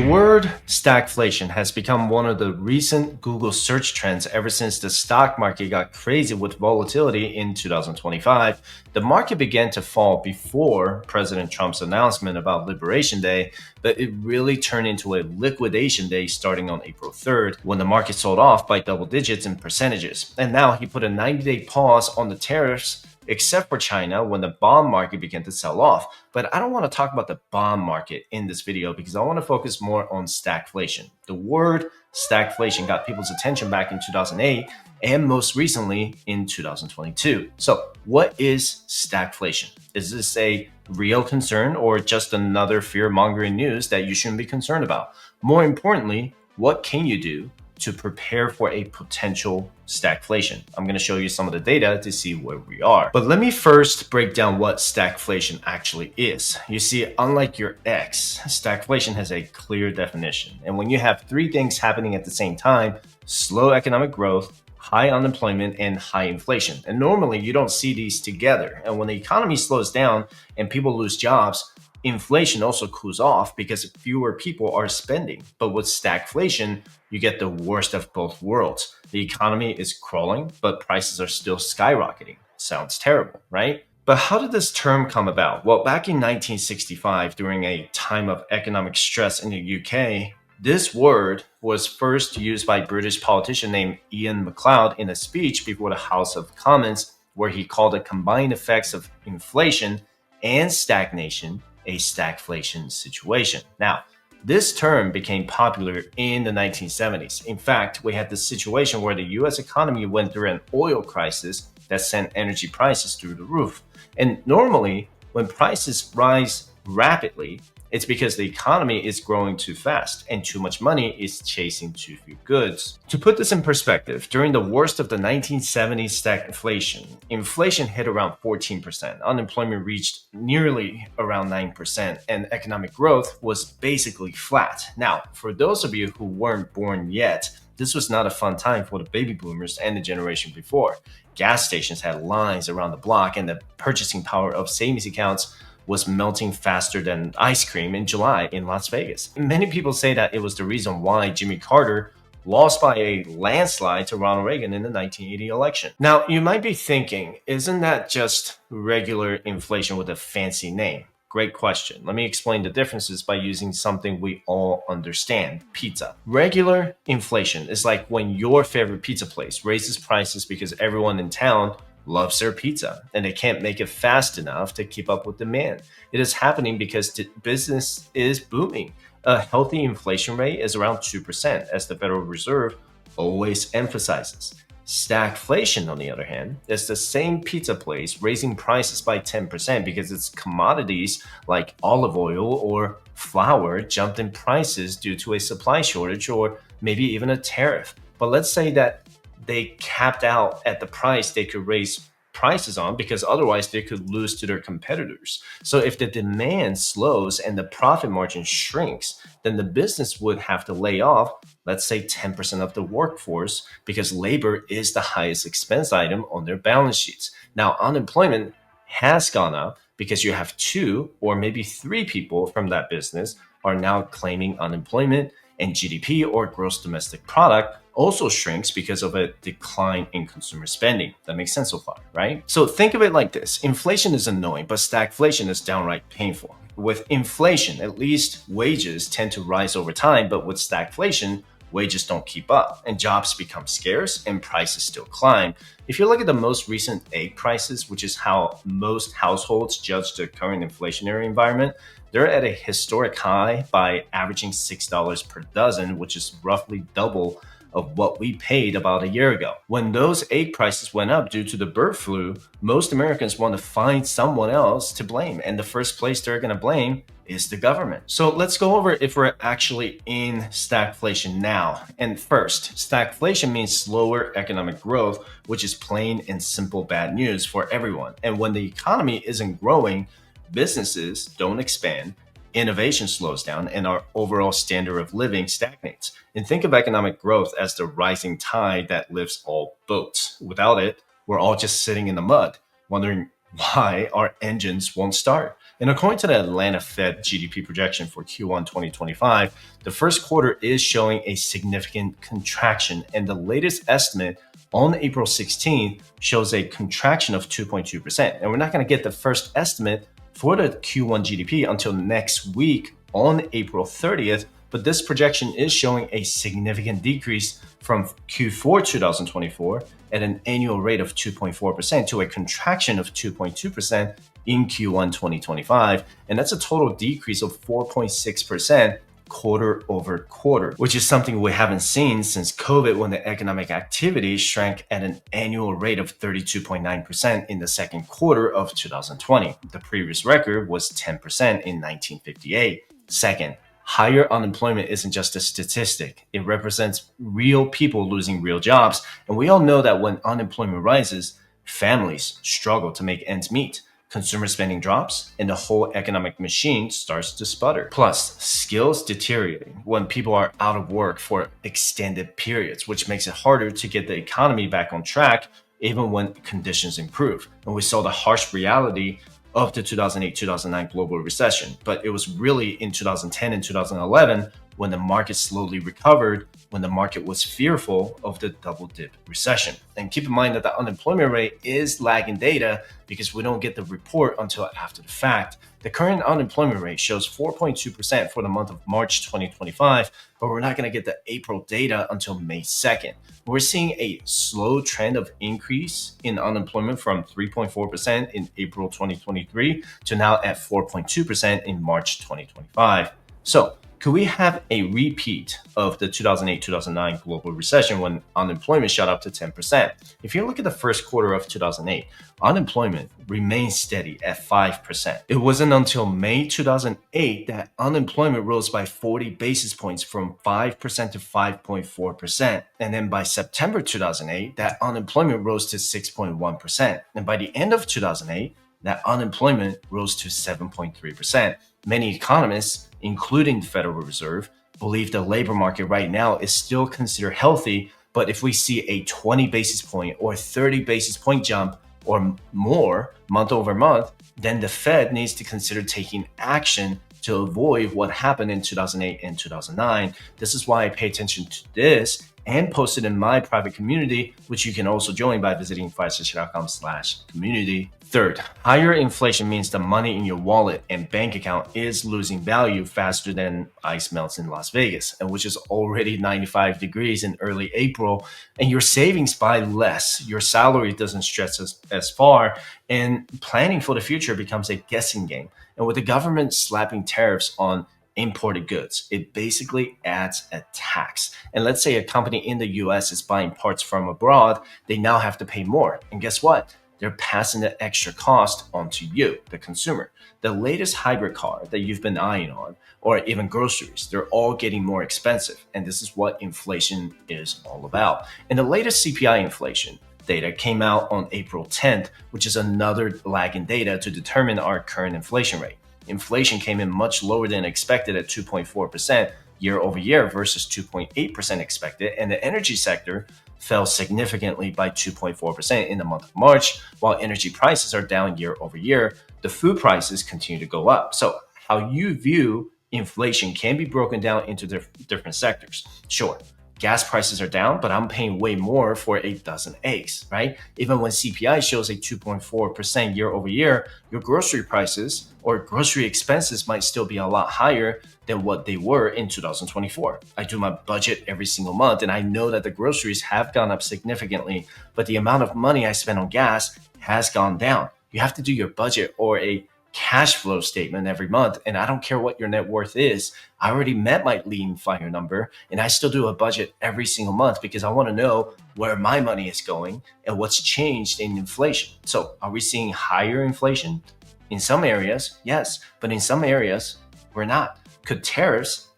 word stagflation has become one of the recent Google search trends ever since the stock market got crazy with volatility in 2025. The market began to fall before President Trump's announcement about Liberation Day, but it really turned into a liquidation day starting on April 3rd when the market sold off by double digits in percentages. And now he put a 90-day pause on the tariffs except for China when the bond market began to sell off. But I don't want to talk about the bond market in this video because I want to focus more on stagflation. The word stagflation got people's attention back in 2008 and most recently in 2022. So what is stagflation? Is this a real concern or just another fear-mongering news that you shouldn't be concerned about? More importantly, what can you do to prepare for a potential stagflation? I'm going to show you some of the data to see where we are. But let me first break down what stagflation actually is. You see, unlike your ex, stagflation has a clear definition. And when you have three things happening at the same time, slow economic growth, high unemployment, and high inflation. And normally you don't see these together. And when the economy slows down and people lose jobs, inflation also cools off because fewer people are spending. But with stagflation, you get the worst of both worlds. The economy is crawling, but prices are still skyrocketing. Sounds terrible, right? But how did this term come about? Well, back in 1965, during a time of economic stress in the UK, this word was first used by a British politician named Ian MacLeod in a speech before the House of Commons, where he called the combined effects of inflation and stagnation a stagflation situation. Now, this term became popular in the 1970s. In fact, we had this situation where the US economy went through an oil crisis that sent energy prices through the roof. And normally, when prices rise rapidly, it's because the economy is growing too fast and too much money is chasing too few goods. To put this in perspective, during the worst of the 1970s stagflation, inflation hit around 14%, unemployment reached nearly around 9%, and economic growth was basically flat. Now, for those of you who weren't born yet, this was not a fun time for the baby boomers and the generation before. Gas stations had lines around the block, and the purchasing power of savings accounts was melting faster than ice cream in July in Las Vegas. Many people say that it was the reason why Jimmy Carter lost by a landslide to Ronald Reagan in the 1980 election. Now, you might be thinking, isn't that just regular inflation with a fancy name? Great question. Let me explain the differences by using something we all understand: pizza. Regular inflation is like when your favorite pizza place raises prices because everyone in town loves their pizza and they can't make it fast enough to keep up with demand. It is happening because the business is booming. A healthy inflation rate is around 2%, as the Federal Reserve always emphasizes. Stagflation, on the other hand, is the same pizza place raising prices by 10% because its commodities like olive oil or flour jumped in prices due to a supply shortage or maybe even a tariff. But let's say that they capped out at the price they could raise prices on because otherwise they could lose to their competitors. So if the demand slows and the profit margin shrinks, then the business would have to lay off, let's say 10% of the workforce because labor is the highest expense item on their balance sheets. Now, unemployment has gone up because you have two or maybe three people from that business are now claiming unemployment, and GDP or gross domestic product also shrinks because of a decline in consumer spending. That makes sense so far, right? So think of it like this. Inflation is annoying, but stagflation is downright painful. With inflation, at least wages tend to rise over time, but with stagflation, wages don't keep up and jobs become scarce and prices still climb. If you look at the most recent egg prices, which is how most households judge the current inflationary environment, they're at a historic high by averaging $6 per dozen, which is roughly double of what we paid about a year ago. When those egg prices went up due to the bird flu, most Americans want to find someone else to blame. And the first place they're going to blame is the government. So let's go over if we're actually in stagflation now. And first, stagflation means slower economic growth, which is plain and simple bad news for everyone. And when the economy isn't growing, businesses don't expand, innovation slows down, and our overall standard of living stagnates. And think of economic growth as the rising tide that lifts all boats. Without it, we're all just sitting in the mud, wondering why our engines won't start. And according to the Atlanta Fed GDP projection for Q1 2025, the first quarter is showing a significant contraction, and the latest estimate on April 16th shows a contraction of 2.2%. And we're not going to get the first estimate for the Q1 GDP until next week on April 30th, but this projection is showing a significant decrease from Q4 2024 at an annual rate of 2.4% to a contraction of 2.2% in Q1 2025. And that's a total decrease of 4.6% quarter over quarter, which is something we haven't seen since COVID, when the economic activity shrank at an annual rate of 32.9% in the second quarter of 2020. The previous record was 10% in 1958. Second, higher unemployment isn't just a statistic. It represents real people losing real jobs. And we all know that when unemployment rises, families struggle to make ends meet. Consumer spending drops, and the whole economic machine starts to sputter. Plus, skills deteriorating when people are out of work for extended periods, which makes it harder to get the economy back on track even when conditions improve. And we saw the harsh reality of the 2008-2009 global recession, but it was really in 2010 and 2011 when the market slowly recovered, when the market was fearful of the double dip recession. And keep in mind that the unemployment rate is lagging data because we don't get the report until after the fact. The current unemployment rate shows 4.2% for the month of March 2025, but we're not going to get the April data until May 2nd. We're seeing a slow trend of increase in unemployment from 3.4% in April 2023 to now at 4.2% in March 2025. So, could we have a repeat of the 2008-2009 global recession when unemployment shot up to 10%? If you look at the first quarter of 2008, unemployment remained steady at 5%. It wasn't until May 2008 that unemployment rose by 40 basis points from 5% to 5.4%. And then by September 2008, that unemployment rose to 6.1%. And by the end of 2008, that unemployment rose to 7.3%. Many economists, including the Federal Reserve, believe the labor market right now is still considered healthy, but if we see a 20 basis point or 30 basis point jump or more month over month, then the Fed needs to consider taking action to avoid what happened in 2008 and 2009. This is why I pay attention to this and post it in my private community, which you can also join by visiting firestation.com/community. Third, higher inflation means the money in your wallet and bank account is losing value faster than ice melts in Las Vegas, and which is already 95 degrees in early April, and your savings buy less, your salary doesn't stretch as far, and planning for the future becomes a guessing game. And with the government slapping tariffs on imported goods, it basically adds a tax. And let's say a company in the US is buying parts from abroad, they now have to pay more. And guess what? They're passing the extra cost onto you, the consumer. The latest hybrid car that you've been eyeing on, or even groceries, they're all getting more expensive. And this is what inflation is all about. And the latest CPI inflation data came out on April 10th, which is another lagging data to determine our current inflation rate. Inflation came in much lower than expected at 2.4% year over year versus 2.8% expected, and the energy sector fell significantly by 2.4% in the month of March. While energy prices are down year over year, the food prices continue to go up. So how you view inflation can be broken down into different sectors. Sure, gas prices are down, but I'm paying way more for a dozen eggs, right? Even when CPI shows a 2.4% year over year, your grocery prices or grocery expenses might still be a lot higher than what they were in 2024. I do my budget every single month, and I know that the groceries have gone up significantly, but the amount of money I spend on gas has gone down. You have to do your budget or a cash flow statement every month, and I don't care what your net worth is. I already met my lean fire number, and I still do a budget every single month because I want to know where my money is going and what's changed in inflation. So are we seeing higher inflation? In some areas, yes, but in some areas, we're not. Could tariffs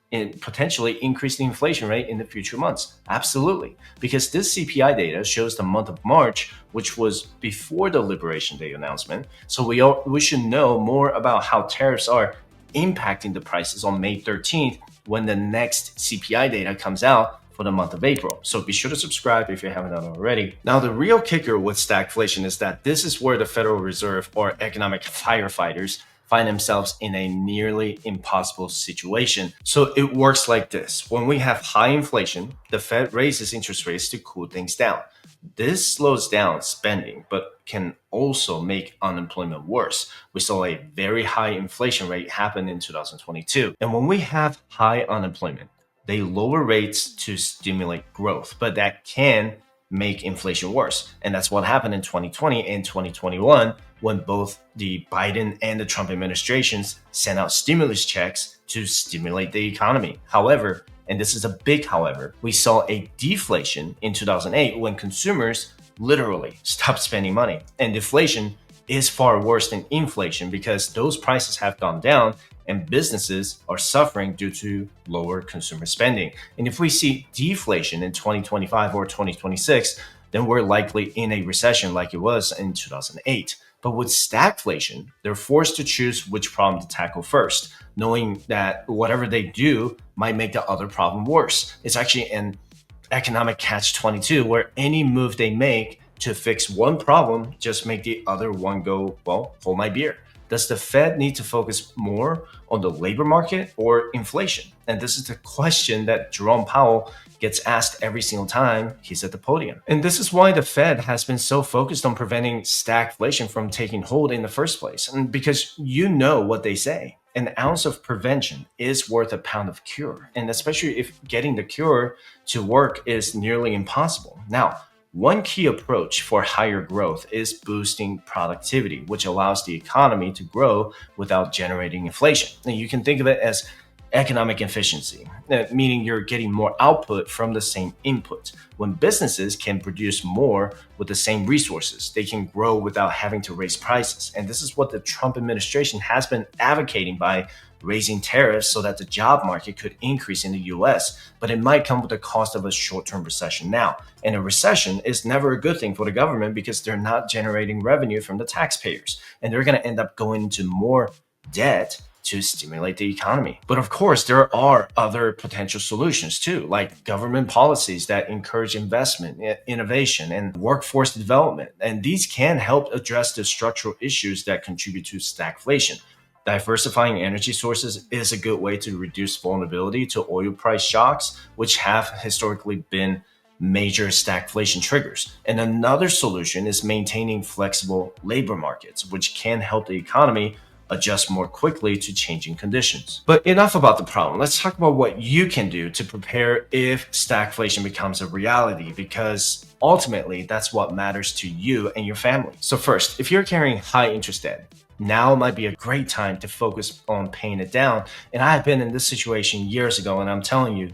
potentially increase the inflation rate in the future months? Absolutely, because this CPI data shows the month of March, which was before the Liberation Day announcement. So we should know more about how tariffs are impacting the prices on May 13th when the next CPI data comes out for the month of April. So be sure to subscribe if you haven't done already. Now, the real kicker with stagflation is that this is where the Federal Reserve or economic firefighters find themselves in a nearly impossible situation. So it works like this. When we have high inflation, the Fed raises interest rates to cool things down. This slows down spending, but can also make unemployment worse. We saw a very high inflation rate happen in 2022. And when we have high unemployment, they lower rates to stimulate growth, but that can make inflation worse. And that's what happened in 2020 and 2021 when both the Biden and the Trump administrations sent out stimulus checks to stimulate the economy. However, and this is a big however, we saw a deflation in 2008 when consumers literally stopped spending money. And deflation is far worse than inflation because those prices have gone down and businesses are suffering due to lower consumer spending. And if we see deflation in 2025 or 2026, then we're likely in a recession like it was in 2008. But with stagflation, they're forced to choose which problem to tackle first, knowing that whatever they do might make the other problem worse. It's actually an economic catch-22 where any move they make to fix one problem just make the other one go, well, hold my beer. Does the Fed need to focus more on the labor market or inflation? And this is the question that Jerome Powell gets asked every single time he's at the podium. And this is why the Fed has been so focused on preventing stagflation from taking hold in the first place. And because you know what they say, an ounce of prevention is worth a pound of cure. And especially if getting the cure to work is nearly impossible. Now, one key approach for higher growth is boosting productivity, which allows the economy to grow without generating inflation. And you can think of it as economic efficiency, meaning you're getting more output from the same input. When businesses can produce more with the same resources, they can grow without having to raise prices. And this is what the Trump administration has been advocating by raising tariffs so that the job market could increase in the US, but it might come with the cost of a short-term recession now. And a recession is never a good thing for the government because they're not generating revenue from the taxpayers, and they're going to end up going into more debt to stimulate the economy. But of course, there are other potential solutions too, like government policies that encourage investment, innovation, and workforce development. And these can help address the structural issues that contribute to stagflation. Diversifying energy sources is a good way to reduce vulnerability to oil price shocks, which have historically been major stagflation triggers. And another solution is maintaining flexible labor markets, which can help the economy adjust more quickly to changing conditions. But enough about the problem. Let's talk about what you can do to prepare if stagflation becomes a reality, because ultimately that's what matters to you and your family. So first, if you're carrying high interest debt, now might be a great time to focus on paying it down. And I have been in this situation years ago, and I'm telling you,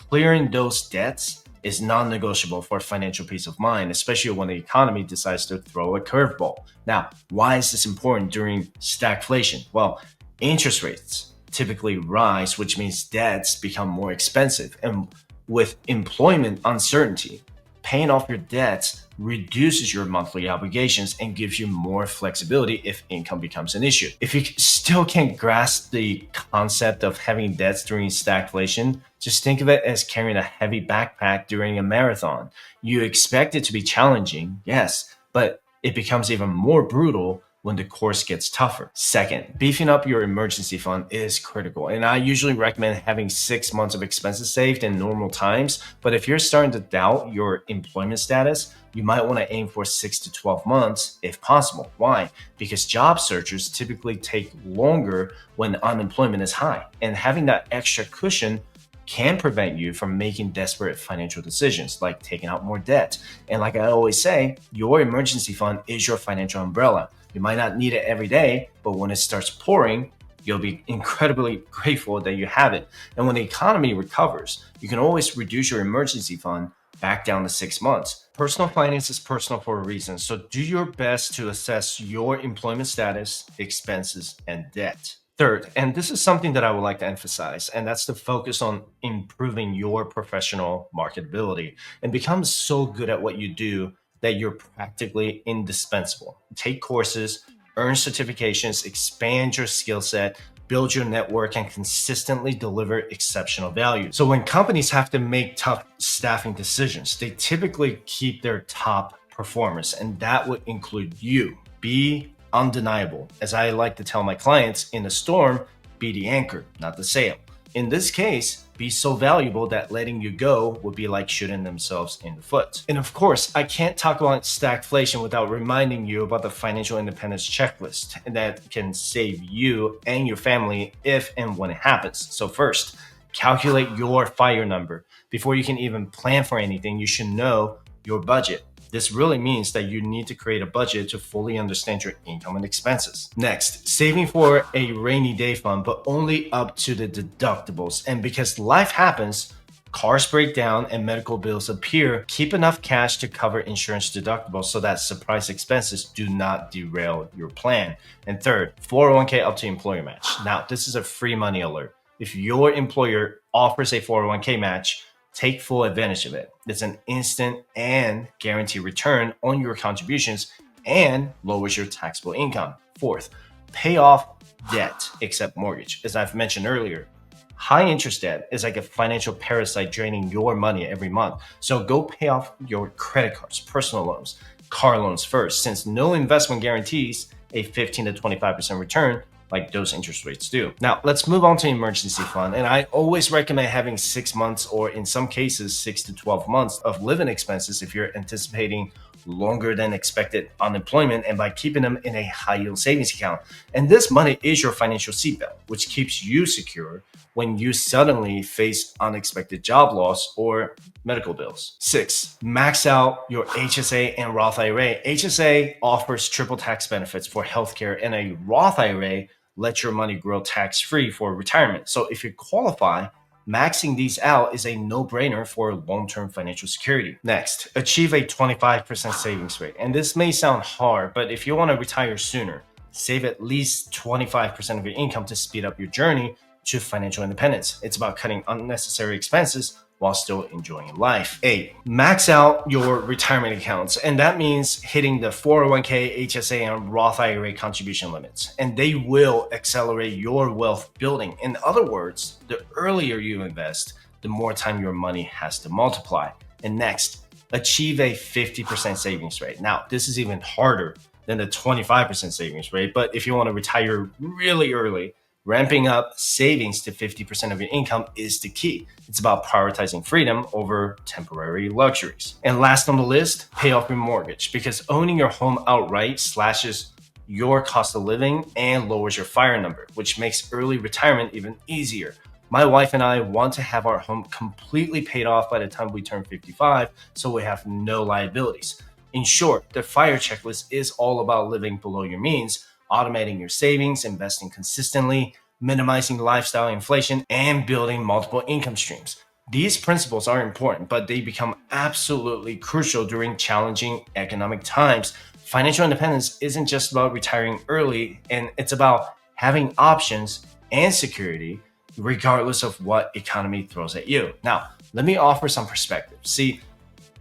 clearing those debts is non-negotiable for financial peace of mind, especially when the economy decides to throw a curveball. Now, why is this important during stagflation? Well, interest rates typically rise, which means debts become more expensive. And with employment uncertainty, paying off your debts reduces your monthly obligations and gives you more flexibility if income becomes an issue. If you still can't grasp the concept of having debts during stagflation, just think of it as carrying a heavy backpack during a marathon. You expect it to be challenging, yes, but it becomes even more brutal when the course gets tougher. Second, beefing up your emergency fund is critical. And I usually recommend having 6 months of expenses saved in normal times. But if you're starting to doubt your employment status, you might want to aim for 6 to 12 months if possible. Why? Because job searchers typically take longer when unemployment is high. And having that extra cushion can prevent you from making desperate financial decisions like taking out more debt. And like I always say, your emergency fund is your financial umbrella. You might not need it every day, but when it starts pouring, you'll be incredibly grateful that you have it. And when the economy recovers, you can always reduce your emergency fund back down to 6 months. Personal finance is personal for a reason, so do your best to assess your employment status, expenses, and debt. Third, and this is something that I would like to emphasize, and that's the focus on improving your professional marketability and become so good at what you do that you're practically indispensable. Take courses, earn certifications, expand your skill set, build your network, and consistently deliver exceptional value. So when companies have to make tough staffing decisions, they typically keep their top performers, and that would include you. Be undeniable. As I like to tell my clients, in a storm, be the anchor, not the sail. In this case, be so valuable that letting you go would be like shooting themselves in the foot. And of course, I can't talk about stagflation without reminding you about the financial independence checklist that can save you and your family if and when it happens. So first, calculate your FIRE number. Before you can even plan for anything, you should know your budget. This really means that you need to create a budget to fully understand your income and expenses. Next, saving for a rainy day fund, but only up to the deductibles. And because life happens, cars break down and medical bills appear, keep enough cash to cover insurance deductibles so that surprise expenses do not derail your plan. And third, 401k up to employer match. Now, this is a free money alert. If your employer offers a 401k match, take full advantage of it. It's an instant and guaranteed return on your contributions and lowers your taxable income. Fourth, pay off debt except mortgage. As I've mentioned earlier, high interest debt is like a financial parasite draining your money every month. So go pay off your credit cards, personal loans, car loans first, since no investment guarantees a 15 to 25% return like those interest rates do. Now, let's move on to emergency fund. And I always recommend having 6 months, or in some cases, 6 to 12 months of living expenses if you're anticipating longer than expected unemployment, and by keeping them in a high yield savings account. And this money is your financial seatbelt, which keeps you secure when you suddenly face unexpected job loss or medical bills. 6, max out your HSA and Roth IRA. HSA offers triple tax benefits for healthcare, and a Roth IRA let your money grow tax-free for retirement. So if you qualify, maxing these out is a no-brainer for long-term financial security. Next, achieve a 25% savings rate. And this may sound hard, but if you want to retire sooner, save at least 25% of your income to speed up your journey to financial independence. It's about cutting unnecessary expenses while still enjoying life. 8, max out your retirement accounts. And that means hitting the 401k, HSA, and Roth IRA contribution limits. And they will accelerate your wealth building. In other words, the earlier you invest, the more time your money has to multiply. And next, achieve a 50% savings rate. Now, this is even harder than the 25% savings rate. But if you want to retire really early, ramping up savings to 50% of your income is the key. It's about prioritizing freedom over temporary luxuries. And last on the list, pay off your mortgage, because owning your home outright slashes your cost of living and lowers your FIRE number, which makes early retirement even easier. My wife and I want to have our home completely paid off by the time we turn 55, so we have no liabilities. In short, the FIRE checklist is all about living below your means, automating your savings, investing consistently, minimizing lifestyle inflation, and building multiple income streams. These principles are important, but they become absolutely crucial during challenging economic times. Financial independence isn't just about retiring early, and it's about having options and security regardless of what economy throws at you. Now, let me offer some perspective. See,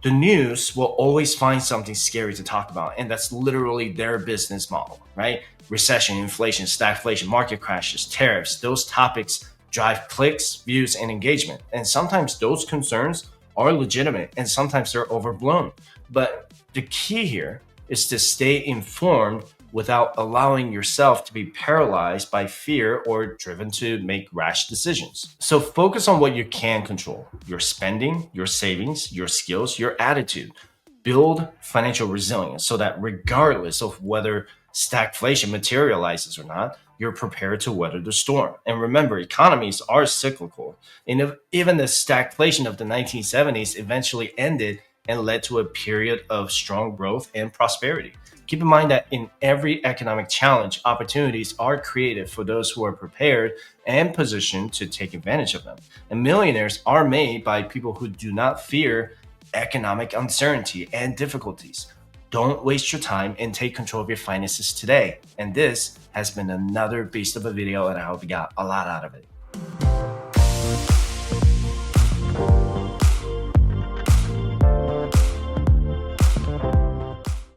the news will always find something scary to talk about, and that's literally their business model, right? Recession, inflation, stagflation, market crashes, tariffs, those topics drive clicks, views, and engagement. And sometimes those concerns are legitimate, and sometimes they're overblown. But the key here is to stay informed without allowing yourself to be paralyzed by fear or driven to make rash decisions. So focus on what you can control: your spending, your savings, your skills, your attitude. Build financial resilience so that regardless of whether stagflation materializes or not, you're prepared to weather the storm. And remember, economies are cyclical. And even the stagflation of the 1970s eventually ended and led to a period of strong growth and prosperity. Keep in mind that in every economic challenge, opportunities are created for those who are prepared and positioned to take advantage of them. And millionaires are made by people who do not fear economic uncertainty and difficulties. Don't waste your time and take control of your finances today. And this has been another beast of a video, and I hope you got a lot out of it.